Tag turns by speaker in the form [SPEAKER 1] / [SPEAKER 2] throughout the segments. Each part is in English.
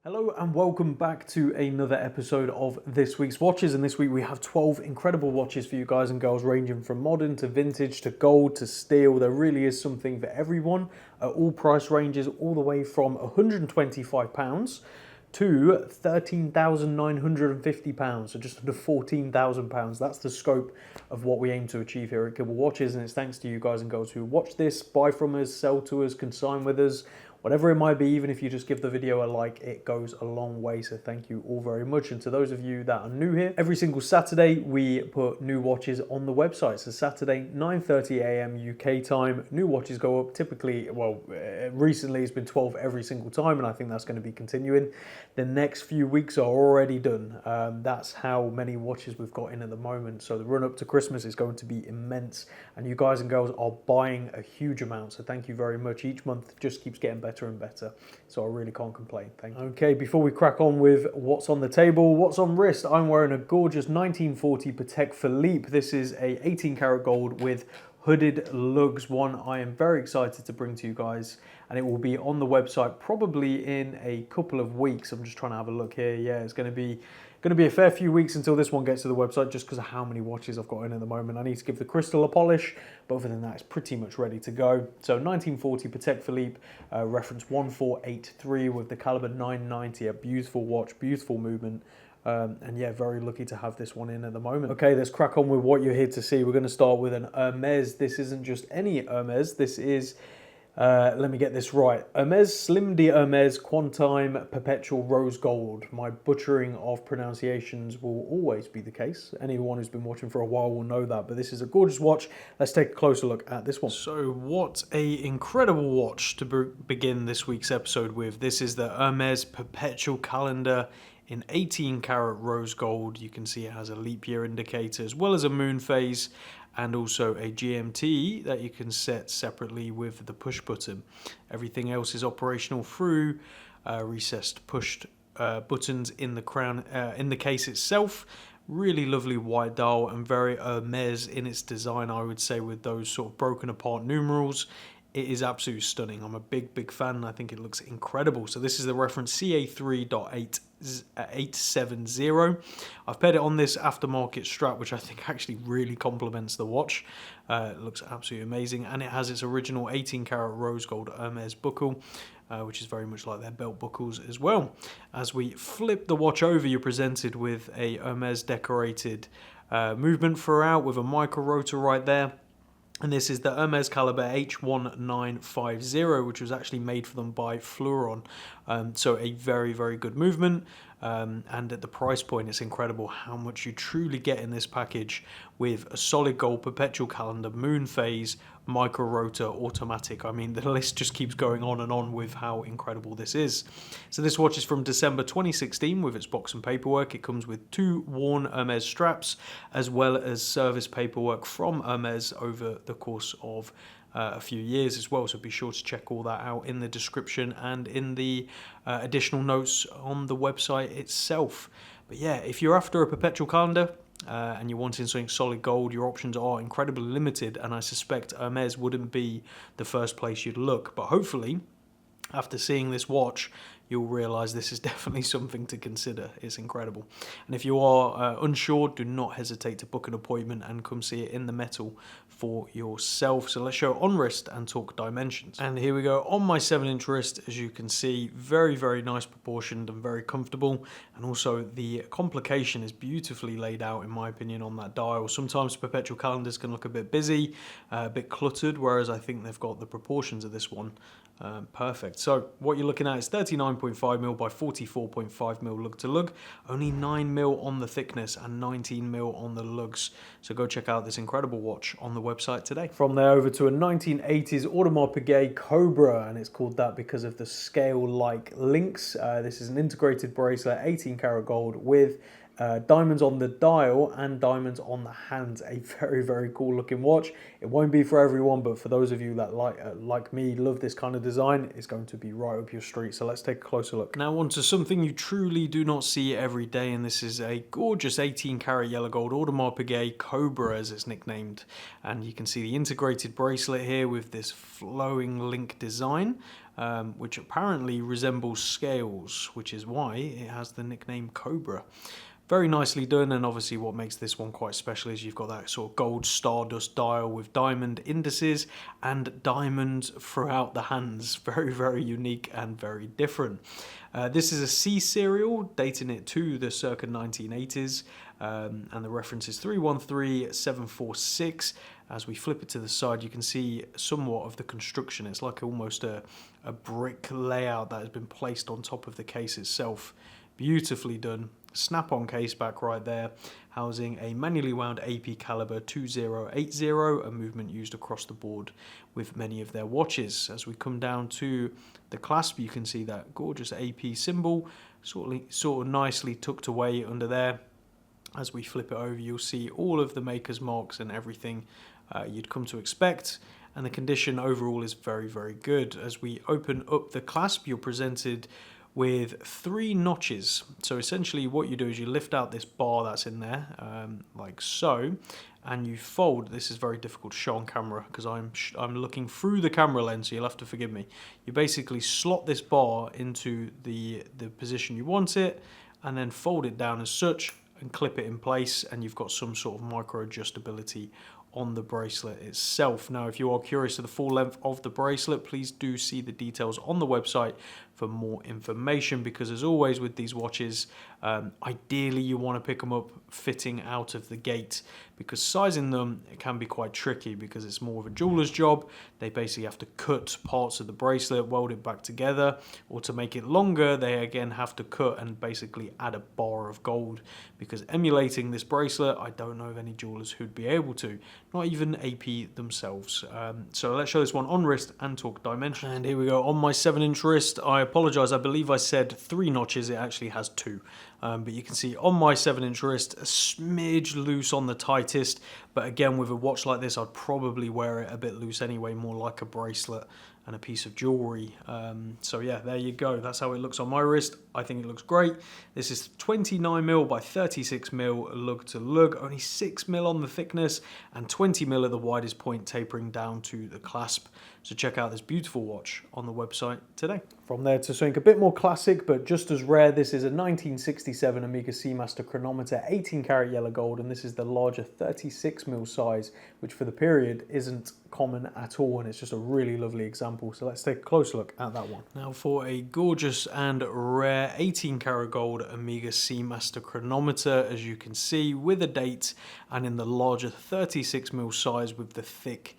[SPEAKER 1] Hello and welcome back to another episode of this week's watches, and this week we have 12 incredible watches for you guys and girls, ranging from modern to vintage to gold to steel. There really is something for everyone at all price ranges, all the way from £125 to £13,950, so just under £14,000. That's the scope of what we aim to achieve here at Kibble Watches, and it's thanks to you guys and girls who watch this, buy from us, sell to us, consign with us, whatever it might be. Even if you just give the video a like, it goes a long way, so thank you all very much. And to those of you that are new here, every single Saturday we put new watches on the website. So Saturday 9:30 a.m. UK time, new watches go up. Typically, well, recently it's been 12 every single time, and I think that's going to be continuing. The next few weeks are already done. That's how many watches we've got in at the moment. So the run up to Christmas is going to be immense, and you guys and girls are buying a huge amount, so thank you very much. Each month just keeps getting better and better, so I really can't complain. Thank you. Okay, before we crack on with what's on the table, what's on wrist, I'm wearing a gorgeous 1940 Patek Philippe. This is a 18 karat gold with hooded lugs, one I am very excited to bring to you guys, and it will be on the website probably in a couple of weeks. I'm just trying to have a look here. Yeah, it's going to be a fair few weeks until this one gets to the website, just because of how many watches I've got in at the moment. I need to give the crystal a polish, but other than that, it's pretty much ready to go. So 1940 Patek Philippe, reference 1483 with the caliber 990, a beautiful watch, beautiful movement. And yeah, very lucky to have this one in at the moment. Okay, let's crack on with what you're here to see. We're going to start with an Hermès. This isn't just any Hermès. This is, let me get this right, Hermès Slim de Hermès Quantime Perpetuel Rose Gold. My butchering of pronunciations will always be the case. Anyone who's been watching for a while will know that, but this is a gorgeous watch. Let's take a closer look at this one. So what a incredible watch to begin this week's episode with. This is the Hermès Perpetual Calendar in 18 karat rose gold. You can see it has a leap year indicator as well as a moon phase, and also a GMT that you can set separately with the push button. Everything else is operational through recessed pushed buttons in the crown, in the case itself. Really lovely white dial and very Hermès in its design, I would say, with those sort of broken apart numerals. It is absolutely stunning. I'm a big fan. I think it looks incredible. So this is the reference CA3.870. I've paired it on this aftermarket strap, which I think actually really complements the watch. It looks absolutely amazing. And it has its original 18 karat rose gold Hermès buckle, which is very much like their belt buckles as well. As we flip the watch over, you're presented with a Hermès decorated movement throughout with a micro rotor right there. And this is the Hermès caliber H1950, which was actually made for them by Fleuron. So a very good movement. And at the price point, it's incredible how much you truly get in this package with a solid gold perpetual calendar, moon phase, micro rotor, automatic. I mean, the list just keeps going on and on with how incredible this is. So this watch is from December 2016 with its box and paperwork. It comes with 2 worn Hermès straps as well as service paperwork from Hermès over the course of a few years as well, so be sure to check all that out in the description and in the additional notes on the website itself. But yeah, if you're after a perpetual calendar and you're wanting something solid gold, your options are incredibly limited, and I suspect Hermès wouldn't be the first place you'd look. But hopefully, after seeing this watch, you'll realise this is definitely something to consider. It's incredible. And if you are unsure, do not hesitate to book an appointment and come see it in the metal for yourself. So let's show on wrist and talk dimensions. And here we go on my 7-inch wrist. As you can see, very nice proportioned and very comfortable. And also the complication is beautifully laid out, in my opinion, on that dial. Sometimes perpetual calendars can look a bit busy, a bit cluttered, whereas I think they've got the proportions of this one perfect. So what you're looking at is 39.5mm by 44.5mm lug to lug, only 9mm on the thickness and 19mm on the lugs. So go check out this incredible watch on the website today. From there over to a 1980s Audemars Piguet Cobra, and it's called that because of the scale-like links. This is an integrated bracelet, 18 karat gold with diamonds on the dial and diamonds on the hands. A very cool looking watch. It won't be for everyone, but for those of you that like me, love this kind of design, it's going to be right up your street. So let's take a closer look. Now on to something you truly do not see every day, and this is a gorgeous 18 karat yellow gold Audemars Piguet Cobra, as it's nicknamed. And you can see the integrated bracelet here with this flowing link design. which apparently resembles scales, which is why it has the nickname Cobra. Very nicely done, and obviously what makes this one quite special is you've got that sort of gold stardust dial with diamond indices and diamonds throughout the hands. Very, very unique and very different. This is a C serial, dating it to the circa 1980s, and the reference is 313746. As we flip it to the side, you can see somewhat of the construction. It's like almost a brick layout that has been placed on top of the case itself. Beautifully done. Snap-on case back right there, housing a manually wound AP caliber 2080, a movement used across the board with many of their watches. As we come down to the clasp, you can see that gorgeous AP symbol sort of nicely tucked away under there. As we flip it over, you'll see all of the maker's marks and everything you'd come to expect, and the condition overall is very, very good. As we open up the clasp, you're presented with 3 notches. So essentially what you do is you lift out this bar that's in there, like so, and you fold. This is very difficult to show on camera because I'm looking through the camera lens, so you'll have to forgive me. You basically slot this bar into the position you want it, and then fold it down as such and clip it in place, and you've got some sort of micro adjustability on the bracelet itself. Now, if you are curious to the full length of the bracelet, please do see the details on the website for more information, because as always with these watches, ideally you want to pick them up fitting out of the gate, because sizing them, it can be quite tricky because it's more of a jeweler's job. They basically have to cut parts of the bracelet, weld it back together, or to make it longer, they again have to cut and basically add a bar of gold, because emulating this bracelet, I don't know of any jewelers who'd be able to, not even AP themselves. So let's show this one on wrist and talk dimensions. And here we go on my 7-inch wrist. I apologize, I believe I said 3 notches, it actually has 2. But you can see on my 7-inch wrist, a smidge loose on the tightest, but again with a watch like this I'd probably wear it a bit loose anyway, more like a bracelet and a piece of jewelry. So yeah, there you go, that's how it looks on my wrist. I think it looks great. This is 29mm by 36mm lug to lug, only 6mm on the thickness and 20mm at the widest point, tapering down to the clasp. So check out this beautiful watch on the website today. From there to something a bit more classic but just as rare, this is a 1967 Omega Seamaster chronometer, 18 karat yellow gold, and this is the larger 36mm size, which for the period isn't common at all, and it's just a really lovely example. So let's take a close look at that one. Now for a gorgeous and rare 18 karat gold Omega Seamaster chronometer, as you can see, with a date and in the larger 36mm size with the thick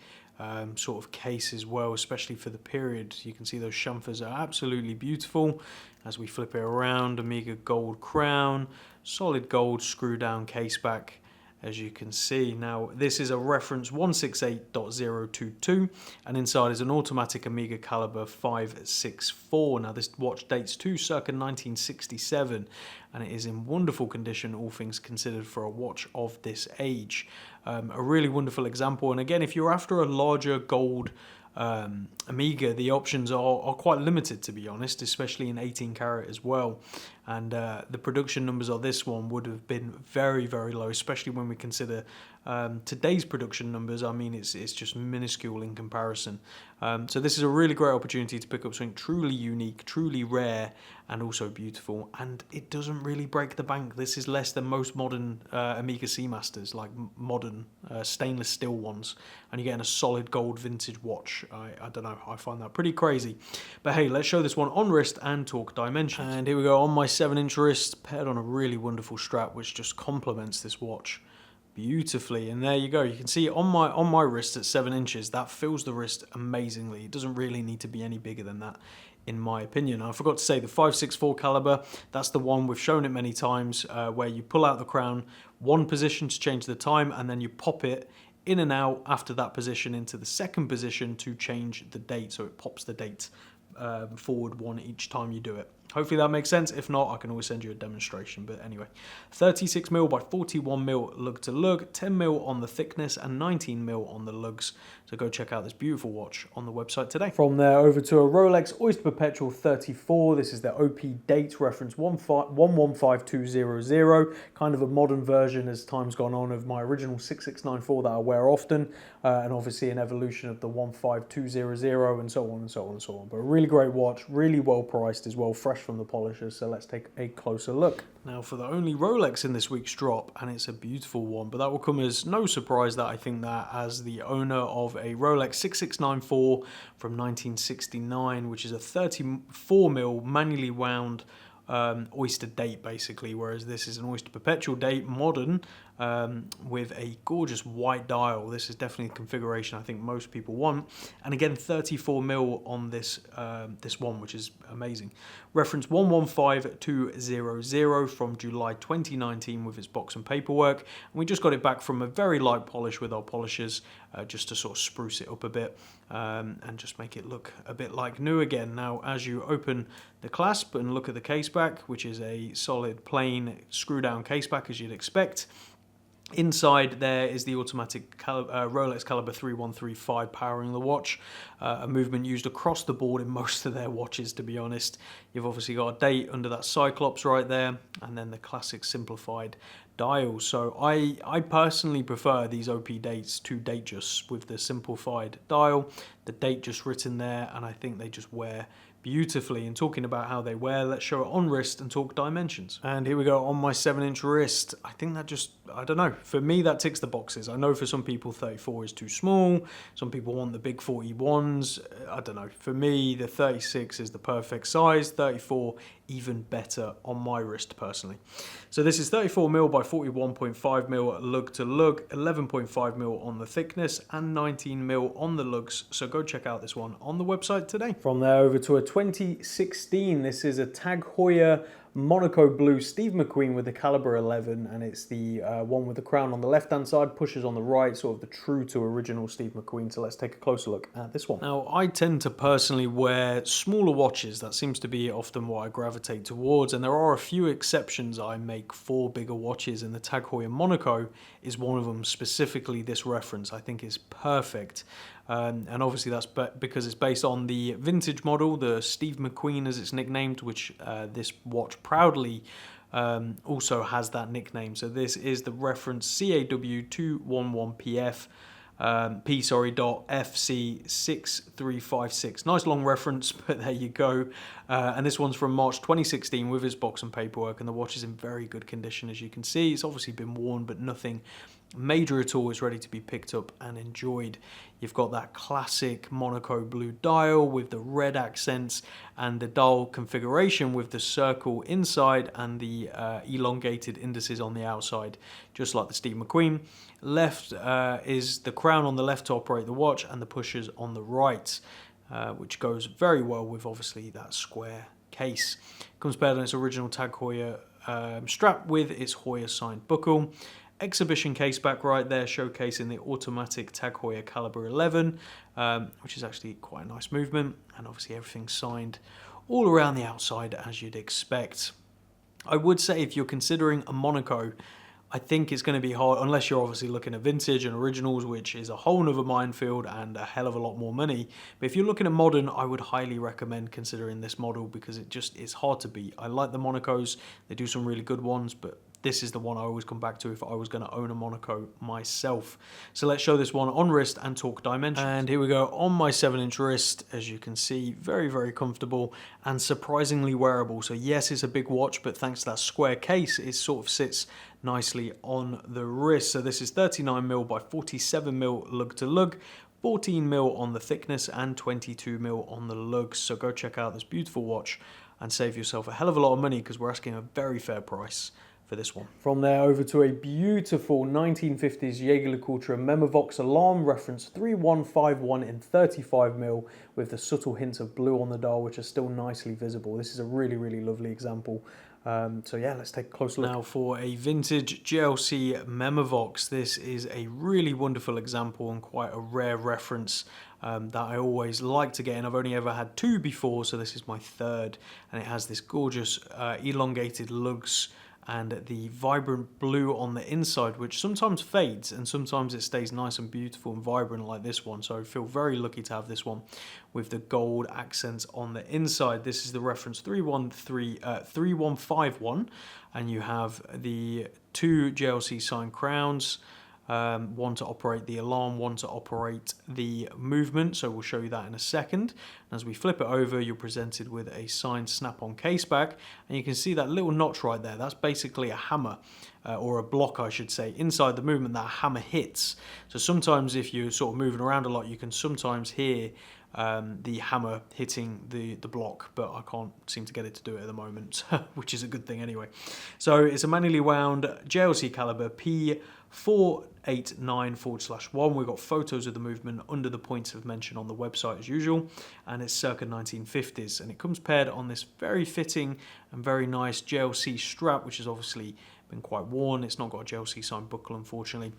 [SPEAKER 1] sort of case as well, especially for the period. You can see those chamfers are absolutely beautiful. As we flip it around, Omega gold crown, solid gold screw down case back, as you can see. Now this is a reference 168.022, and inside is an automatic Omega caliber 564. Now this watch dates to circa 1967, and it is in wonderful condition, all things considered, for a watch of this age. A really wonderful example, and again, if you're after a larger gold Omega, the options are quite limited, to be honest, especially in 18 karat as well. And the production numbers of this one would have been very, very low, especially when we consider today's production numbers. I mean, it's just minuscule in comparison. So this is a really great opportunity to pick up something truly unique, truly rare, and also beautiful. And it doesn't really break the bank. This is less than most modern Omega Seamasters, like modern stainless steel ones. And you're getting a solid gold vintage watch. I don't know, I find that pretty crazy. But hey, let's show this one on wrist and talk dimensions. And here we go on my 7-inch wrist, paired on a really wonderful strap, which just complements this watch beautifully. And there you go, you can see on my wrist at 7 inches, that fills the wrist amazingly. It doesn't really need to be any bigger than that, in my opinion. I forgot to say the 564 caliber, that's the one, we've shown it many times, where you pull out the crown, one position to change the time, and then you pop it in and out after that position into the second position to change the date. So it pops the date forward one each time you do it. Hopefully that makes sense. If not, I can always send you a demonstration. But anyway, 36mm by 41mm lug to lug, 10mm on the thickness and 19mm on the lugs. So go check out this beautiful watch on the website today. From there over to a Rolex Oyster Perpetual 34. This is the OP date reference 115200. Kind of a modern version as time's gone on of my original 6694 that I wear often. And obviously an evolution of the 15200 and so on and so on and so on. But a really great watch, really well priced as well, fresh from the polishers. So let's take a closer look. Now for the only Rolex in this week's drop, and it's a beautiful one, but that will come as no surprise that I think that as the owner of a Rolex 6694 from 1969, which is a 34mm manually wound Oyster date basically, whereas this is an Oyster Perpetual date, modern, with a gorgeous white dial. This is definitely the configuration I think most people want, and again 34mm on this this one, which is amazing. Reference 115200 from July 2019 with its box and paperwork, and we just got it back from a very light polish with our polishers, just to sort of spruce it up a bit and just make it look a bit like new again. Now as you open the clasp and look at the case back, which is a solid plain screw down case back as you'd expect, inside there is the automatic Rolex caliber 3135 powering the watch, a movement used across the board in most of their watches, to be honest. You've obviously got a date under that Cyclops right there, and then the classic simplified dial. So I personally prefer these OP dates to Datejust with the simplified dial, the date just written there, and I think they just wear beautifully. And talking about how they wear, let's show it on wrist and talk dimensions. And here we go on my 7-inch wrist. I think that just, I don't know, for me that ticks the boxes. I know for some people 34 is too small, some people want the big 41s, I don't know. For me the 36 is the perfect size, 34 even better on my wrist personally. So this is 34mm by 41.5mm lug to lug, 11.5mm on the thickness and 19mm on the lugs. So go check out this one on the website today. From there over to a 2016. This is a Tag Heuer Monaco Blue Steve McQueen with the caliber 11, and it's the one with the crown on the left hand side, pushers on the right, sort of the true to original Steve McQueen. So let's take a closer look at this one. Now I tend to personally wear smaller watches. That seems to be often what I gravitate towards, and there are a few exceptions I make for bigger watches, and the Tag Heuer Monaco is one of them. Specifically this reference I think is perfect. And obviously that's because it's based on the vintage model, the Steve McQueen as it's nicknamed, which this watch proudly also has that nickname. So this is the reference CAW211PF FC6356. Nice long reference, but there you go. And this one's from March 2016 with its box and paperwork, and the watch is in very good condition as you can see. It's obviously been worn, but nothing major at all. Is ready to be picked up and enjoyed. You've got that classic Monaco blue dial with the red accents and the dial configuration with the circle inside and the elongated indices on the outside, just like the Steve McQueen. Left is the crown on the left to operate the watch, and the pushers on the right, which goes very well with obviously that square case. Comes paired on its original Tag Heuer strap with its Heuer signed buckle. Exhibition case back right there, showcasing the automatic Tag Heuer caliber 11, which is actually quite a nice movement, and obviously everything's signed all around the outside as you'd expect. I would say if you're considering a Monaco, I think it's going to be hard, unless you're obviously looking at vintage and originals, which is a whole nother minefield and a hell of a lot more money. But if you're looking at modern, I would highly recommend considering this model because it just is hard to beat. I like the Monacos, they do some really good ones, but this is the one I always come back to if I was going to own a Monaco myself. So let's show this one on wrist and talk dimensions. And here we go on my 7-inch wrist. As you can see, very, very comfortable and surprisingly wearable. So yes, it's a big watch, but thanks to that square case, it sort of sits nicely on the wrist. So this is 39mm by 47mm lug to lug, 14mm on the thickness and 22mm on the lugs. So go check out this beautiful watch and save yourself a hell of a lot of money because we're asking a very fair price for this one. From there over to a beautiful 1950s Jaeger-LeCoultre Memovox alarm, reference 3151 in 35mm with the subtle hints of blue on the dial, which are still nicely visible. This is a really, really lovely example. So yeah, let's take a closer look. Now for a vintage JLC Memovox, this is a really wonderful example and quite a rare reference. that I always like to get, and I've only ever had 2 before, so this is my 3rd, and it has this gorgeous elongated lugs and the vibrant blue on the inside, which sometimes fades and sometimes it stays nice and beautiful and vibrant like this one. So I feel very lucky to have this one with the gold accents on the inside. This is the reference 3151, and you have the 2 JLC signed crowns, one to operate the alarm, one to operate the movement, so we'll show you that in a second. And as we flip it over, you're presented with a signed snap-on case back, and you can see that little notch right there. That's basically a hammer, or a block I should say, inside the movement that a hammer hits. So sometimes if you're sort of moving around a lot, you can sometimes hear the hammer hitting the block, but I can't seem to get it to do it at the moment, which is a good thing anyway. So it's a manually wound JLC caliber P489/1. We've got photos of the movement under the points of mention on the website as usual, and it's circa 1950s, and it comes paired on this very fitting and very nice JLC strap, which has obviously been quite worn. It's not got a JLC signed buckle, unfortunately.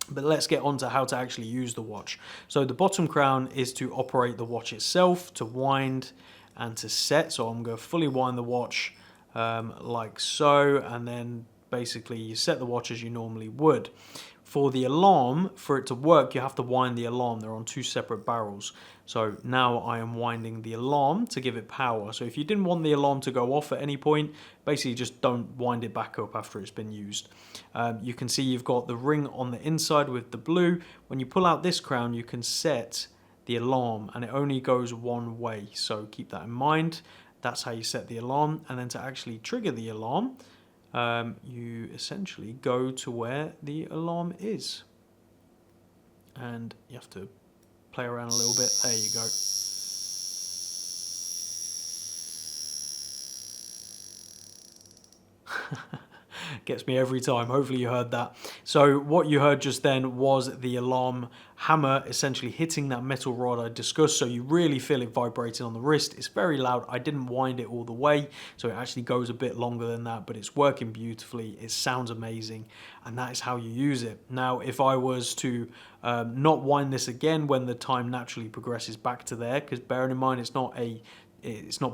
[SPEAKER 1] But let's get on to how to actually use the watch. So the bottom crown is to operate the watch itself, to wind and to set. So I'm going to fully wind the watch like so, and then basically you set the watch as you normally would. For the alarm, for it to work, you have to wind the alarm. They're on 2 separate barrels. So now I am winding the alarm to give it power. So if you didn't want the alarm to go off at any point, basically just don't wind it back up after it's been used. You can see you've got the ring on the inside with the blue. When you pull out this crown, you can set the alarm, and it only goes one way. So keep that in mind. That's how you set the alarm. And then to actually trigger the alarm, you essentially go to where the alarm is, and you have to play around a little bit. There you go. Gets me every time. Hopefully you heard that. So what you heard just then was the alarm hammer essentially hitting that metal rod I discussed, so you really feel it vibrating on the wrist. It's very loud. I didn't wind it all the way, so it actually goes a bit longer than that, but it's working beautifully. It sounds amazing, and that is how you use it. Now, if I was to not wind this again when the time naturally progresses back to there, because bearing in mind it's not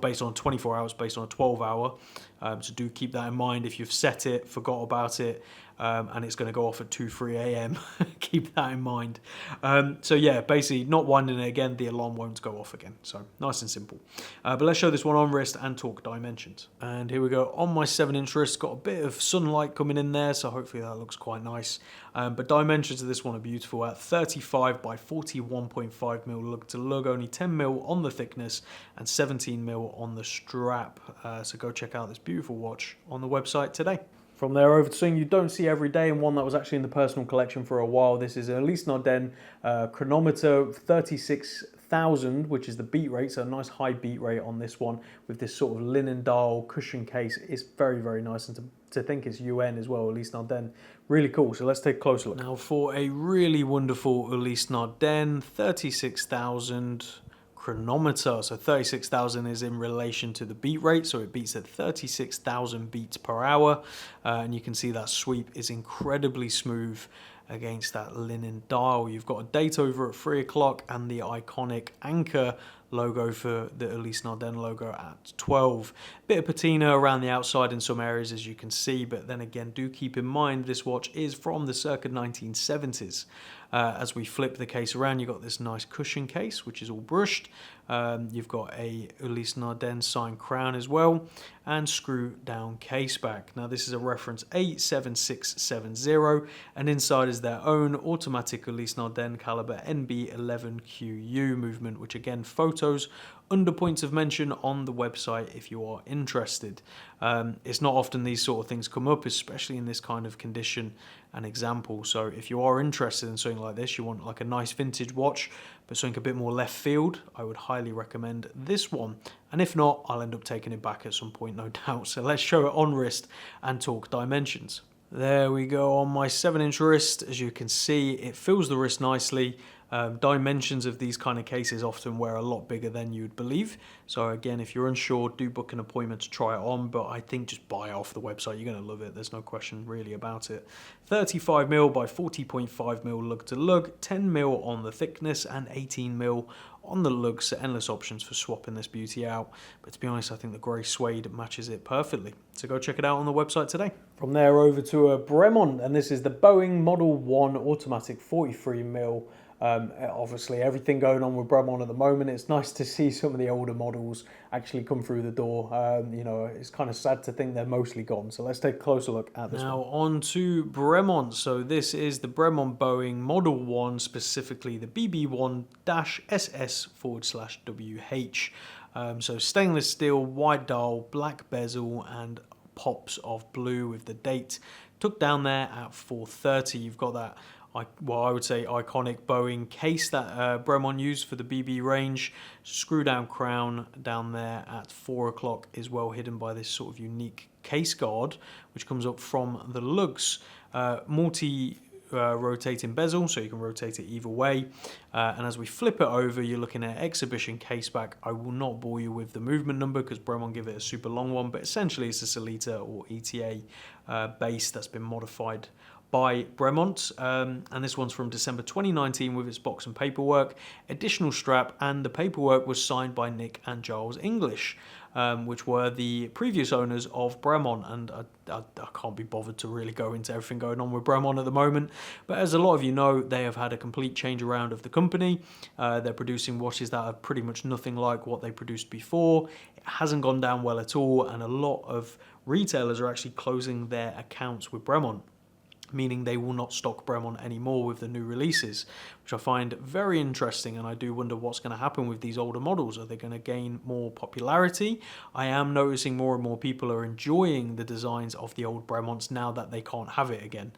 [SPEAKER 1] based on 24 hours, based on a 12-hour. So do keep that in mind. If you've set it, forgot about it, and it's going to go off at 2-3 a.m. keep that in mind. So yeah, basically not winding it again, the alarm won't go off again. So nice and simple. But let's show this one on wrist and talk dimensions. And here we go. On my 7-inch wrist, got a bit of sunlight coming in there, so hopefully that looks quite nice. But dimensions of this one are beautiful at 35 by 41.5 mil lug to lug, only 10 mil on the thickness and 17 mil on the strap. So go check out this beautiful watch on the website today. From there over to something you don't see every day, and one that was actually in the personal collection for a while. This is an Ulysse Nardin chronometer 36,000, which is the beat rate, so a nice high beat rate on this one with this sort of linen dial cushion case. It's very, very nice, and to think it's UN as well, Ulysse Nardin. Really cool. So let's take a closer look. Now for a really wonderful Ulysse Nardin 36,000 chronometer. So 36,000 is in relation to the beat rate, so it beats at 36,000 beats per hour, and you can see that sweep is incredibly smooth against that linen dial. You've got a date over at 3 o'clock and the iconic anchor logo for the Ulysse Nardin logo at 12. Bit of patina around the outside in some areas, as you can see, but then again, do keep in mind this watch is from the circa 1970s. As we flip the case around, you've got this nice cushion case, which is all brushed. You've got a Ulysse Nardin signed crown as well, and screw down case back. Now this is a reference 87670, and inside is their own automatic Ulysse Nardin caliber NB11QU movement, which again, photos under points of mention on the website if you are interested. It's not often these sort of things come up, especially in this kind of condition and example. So if you are interested in something like this, you want like a nice vintage watch, but something a bit more left field, I would highly recommend this one. And if not, I'll end up taking it back at some point, no doubt. So let's show it on wrist and talk dimensions. There we go on my 7-inch wrist. As you can see, it fills the wrist nicely. Dimensions of these kind of cases often wear a lot bigger than you'd believe. So again, if you're unsure, do book an appointment to try it on, but I think just buy it off the website. You're going to love it. There's no question really about it. 35mm by 40.5mm lug to lug, 10mm on the thickness and 18mm on the lugs. So endless options for swapping this beauty out. But to be honest, I think the grey suede matches it perfectly. So go check it out on the website today. From there over to a Bremont, and this is the Boeing Model 1 automatic 43mm. Obviously everything going on with Bremont at the moment. It's nice to see some of the older models actually come through the door. You know, it's kind of sad to think they're mostly gone. So let's take a closer look at this now one. On to Bremont. So this is the Bremont Boeing Model 1, specifically the BB1-SS/WH. So stainless steel, wide dial, black bezel and pops of blue with the date. Took down there at 430. You've got that, well, I would say iconic Boeing case that Bremont used for the BB range. Screw down crown down there at 4 o'clock is well hidden by this sort of unique case guard, which comes up from the lugs. Rotating bezel, so you can rotate it either way. And as we flip it over, you're looking at exhibition case back. I will not bore you with the movement number because Bremont give it a super long one, but essentially it's a Solita or ETA base that's been modified by Bremont, and this one's from December 2019 with its box and paperwork, additional strap, and the paperwork was signed by Nick and Giles English, which were the previous owners of Bremont, and I can't be bothered to really go into everything going on with Bremont at the moment, but as a lot of you know, they have had a complete change around of the company. They're producing watches that are pretty much nothing like what they produced before. It hasn't gone down well at all, and a lot of retailers are actually closing their accounts with Bremont, meaning they will not stock Bremont anymore with the new releases, which I find very interesting, and I do wonder what's going to happen with these older models. Are they going to gain more popularity? I am noticing more and more people are enjoying the designs of the old Bremonts now that they can't have it again,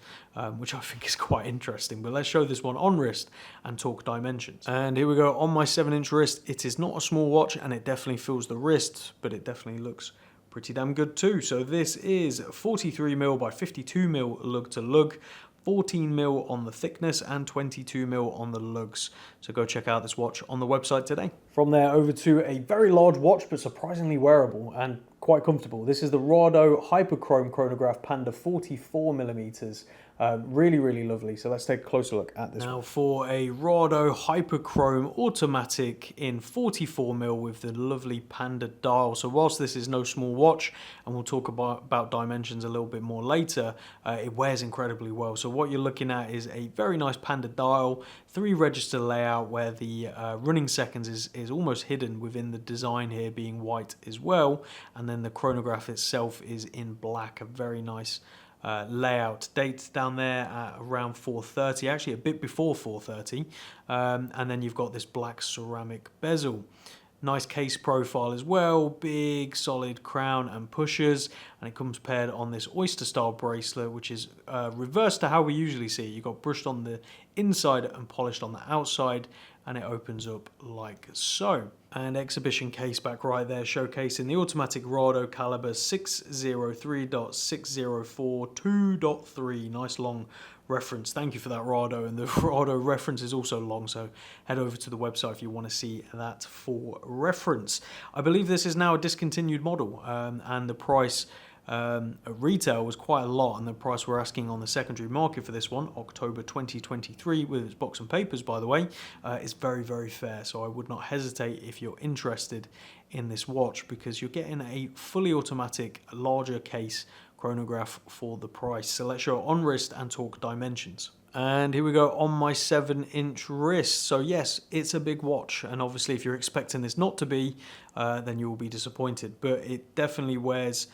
[SPEAKER 1] which I think is quite interesting. But let's show this one on wrist and talk dimensions. And here we go on my 7-inch wrist. It is not a small watch, and it definitely fills the wrist, but it definitely looks pretty damn good too. So this is 43mm by 52mm lug to lug, 14mm on the thickness and 22mm on the lugs. So go check out this watch on the website today. From there over to a very large watch, but surprisingly wearable and quite comfortable. This is the Rado Hyperchrome Chronograph Panda 44mm. Really, really lovely. So let's take a closer look at this now one. For a Rado Hyperchrome automatic in 44mm with the lovely Panda dial. So whilst this is no small watch, and we'll talk about dimensions a little bit more later, it wears incredibly well. So what you're looking at is a very nice Panda dial, 3-register layout where the running seconds is almost hidden within the design here being white as well, and then the chronograph itself is in black. A very nice layout. Dates down there at around 4:30, actually a bit before 4:30, and then you've got this black ceramic bezel. Nice case profile as well, big solid crown and pushers, and it comes paired on this oyster style bracelet, which is reversed to how we usually see it. You've got brushed on the inside and polished on the outside, and it opens up like so. And exhibition case back right there, showcasing the automatic Rado caliber 603.604.2.3. Nice long reference. Thank you for that, Rado. And the Rado reference is also long, so head over to the website if you want to see that for reference. I believe this is now a discontinued model, and the price at retail was quite a lot, and the price we're asking on the secondary market for this one, October 2023, with its box and papers, by the way, is very, very fair. So I would not hesitate if you're interested in this watch, because you're getting a fully automatic, larger case chronograph for the price. So let's show on wrist and talk dimensions. And here we go on my 7-inch wrist. So yes, it's a big watch, and obviously if you're expecting this not to be, then you will be disappointed. But it definitely wears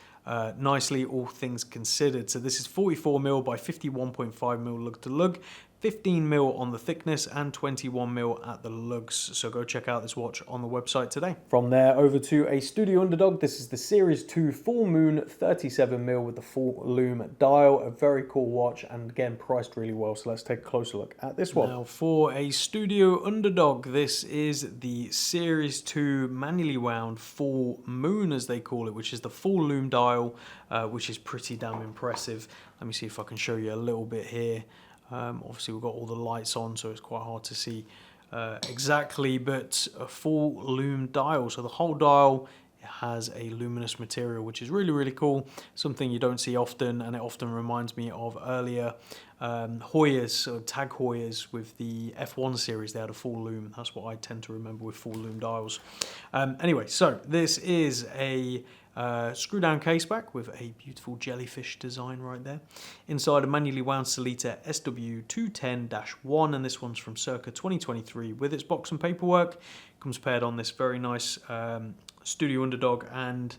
[SPEAKER 1] nicely, all things considered. So this is 44mm by 51.5mm lug to lug, 15mm on the thickness and 21mm at the lugs. So go check out this watch on the website today. From there over to a Studio Underdog. This is the Series 2 Full Moon 37mm with the full lume dial. A very cool watch, and again priced really well. So let's take a closer look at this one. Now for a Studio Underdog, this is the Series 2 manually wound Full Moon, as they call it, which is the full lume dial, which is pretty damn impressive. Let me see if I can show you a little bit here. Obviously we've got all the lights on, so it's quite hard to see exactly, but a full lume dial. So the whole dial has a luminous material, which is really, really cool. Something you don't see often, and it often reminds me of earlier Hoyas, or Tag Hoyas with the F1 series. They had a full lume. That's what I tend to remember with full lume dials. Anyway, so this is a screw down case back with a beautiful jellyfish design right there. Inside a manually wound Sellita SW210-1, and this one's from circa 2023 with its box and paperwork. Comes paired on this very nice Studio Underdog and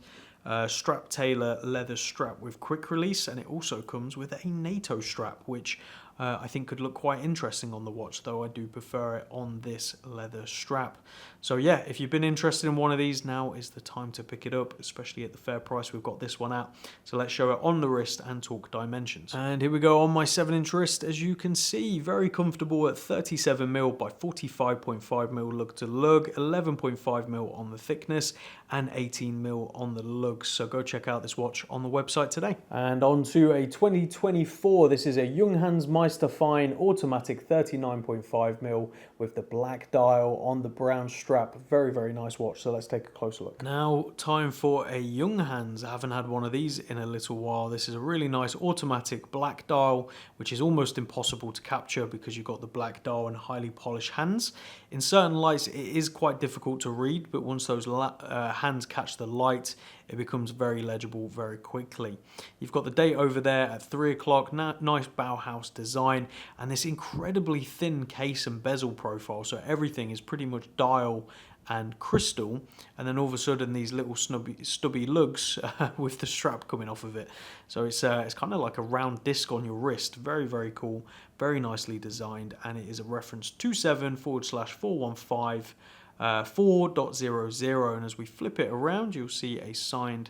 [SPEAKER 1] strap tailor leather strap with quick release, and it also comes with a NATO strap, which I think could look quite interesting on the watch, though I do prefer it on this leather strap. So yeah, if you've been interested in one of these, now is the time to pick it up, especially at the fair price we've got this one at. So let's show it on the wrist and talk dimensions. And here we go on my 7-inch wrist. As you can see, very comfortable at 37mm by 45.5mm lug to lug, 11.5mm on the thickness, and 18mm on the lugs. So go check out this watch on the website today. And on to a 2024. This is a Junghans Meister Fine automatic 39.5mm with the black dial on the brown strap. Very, very nice watch. So let's take a closer look. Now, time for a Junghans. I haven't had one of these in a little while. This is a really nice automatic black dial, which is almost impossible to capture because you've got the black dial and highly polished hands. In certain lights, it is quite difficult to read, but once those hands catch the light, it becomes very legible very quickly. You've got the date over there at 3 o'clock, nice Bauhaus design, and this incredibly thin case and bezel profile, so everything is pretty much dial and crystal, and then all of a sudden these little stubby lugs with the strap coming off of it. So it's kind of like a round disc on your wrist. Very, very cool, very nicely designed, and it is a reference 27/415 4.00, and as we flip it around, you'll see a signed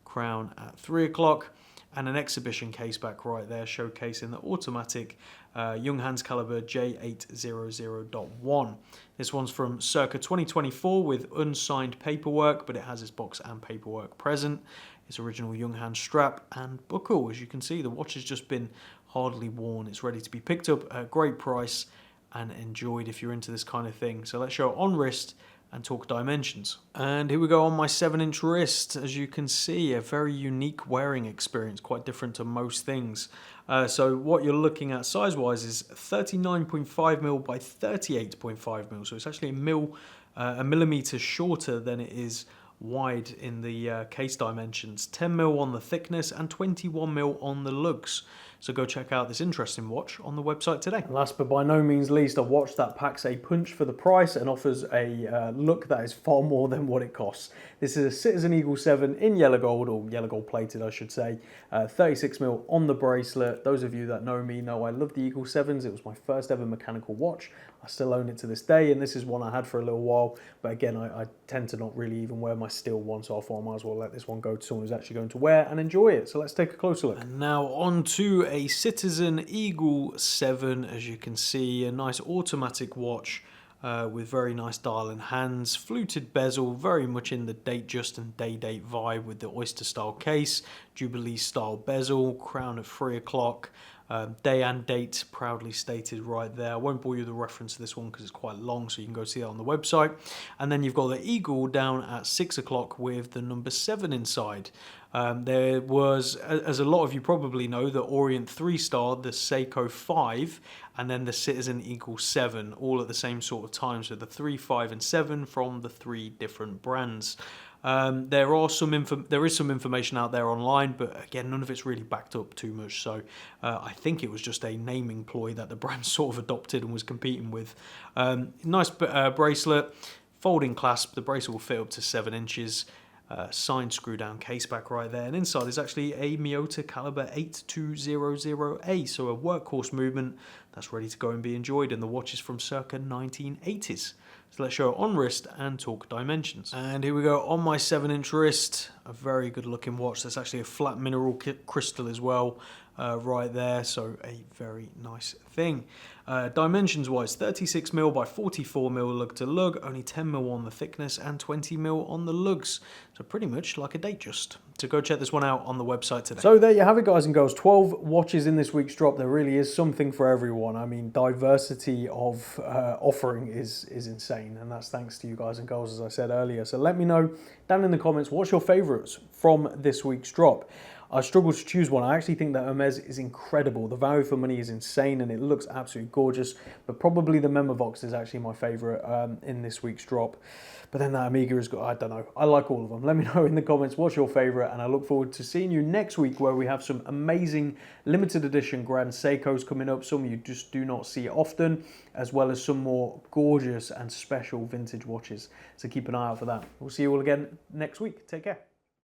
[SPEAKER 1] crown at 3 o'clock and an exhibition case back right there showcasing the automatic Junghans caliber J800.1. This one's from circa 2024 with unsigned paperwork, but it has its box and paperwork present. Its original Junghans strap and buckle. As you can see, the watch has just been hardly worn. It's ready to be picked up at a great price and enjoyed if you're into this kind of thing. So let's show it on wrist and talk dimensions. And here we go on my 7-inch wrist. As you can see, a very unique wearing experience, quite different to most things. So what you're looking at size-wise is 39.5mm by 38.5mm. So it's actually a millimeter shorter than it is wide in the case dimensions. 10mm on the thickness and 21mm on the lugs. So go check out this interesting watch on the website today. And last but by no means least, a watch that packs a punch for the price and offers a look that is far more than what it costs. This is a Citizen Eagle 7 in yellow gold, or yellow gold plated I should say. 36mm on the bracelet. Those of you that know me know I love the Eagle 7s. It was my first ever mechanical watch. I still own it to this day, and this is one I had for a little while, but again I tend to not really even wear my steel one, so I thought I might as well let this one go to someone who's actually going to wear and enjoy it. So let's take a closer look. And now on to a Citizen Eagle 7. As you can see, a nice automatic watch with very nice dial and hands, fluted bezel, very much in the Datejust and day-date vibe with the oyster style case, Jubilee style bezel, crown at 3 o'clock, day and date proudly stated right there. I won't bore you with the reference to this one because it's quite long, so you can go see it on the website. And then you've got the Eagle down at 6 o'clock with the number 7 inside. There was, as a lot of you probably know, the Orient 3-star, the Seiko 5, and then the Citizen Eagle 7, all at the same sort of time. So the 3, 5, and 7 from the 3 different brands. There is some information out there online, but again, none of it's really backed up too much. So I think it was just a naming ploy that the brand sort of adopted and was competing with. Nice bracelet, folding clasp. The bracelet will fit up to 7 inches. Signed screw down case back right there, and inside is actually a Miyota caliber 8200A, so a workhorse movement that's ready to go and be enjoyed, and the watch is from circa 1980s. So let's show it on wrist and talk dimensions. And here we go on my 7-inch wrist, a very good looking watch. That's actually a flat mineral crystal as well, right there, so a very nice thing. Dimensions wise, 36mm by 44mm lug to lug, only 10mm on the thickness and 20mm on the lugs, so pretty much like a Datejust. So go check this one out on the website today. So there you have it, guys and girls. 12 watches in this week's drop. There really is something for everyone. I mean, diversity of offering is insane. And that's thanks to you guys and girls, as I said earlier. So let me know down in the comments, what's your favorites from this week's drop? I struggle to choose one. I actually think that Hermès is incredible. The value for money is insane and it looks absolutely gorgeous. But probably the Memovox is actually my favorite in this week's drop. But then that Omega has got, I don't know. I like all of them. Let me know in the comments what's your favorite. And I look forward to seeing you next week where we have some amazing limited edition Grand Seikos coming up. Some you just do not see often, as well as some more gorgeous and special vintage watches. So keep an eye out for that. We'll see you all again next week. Take care.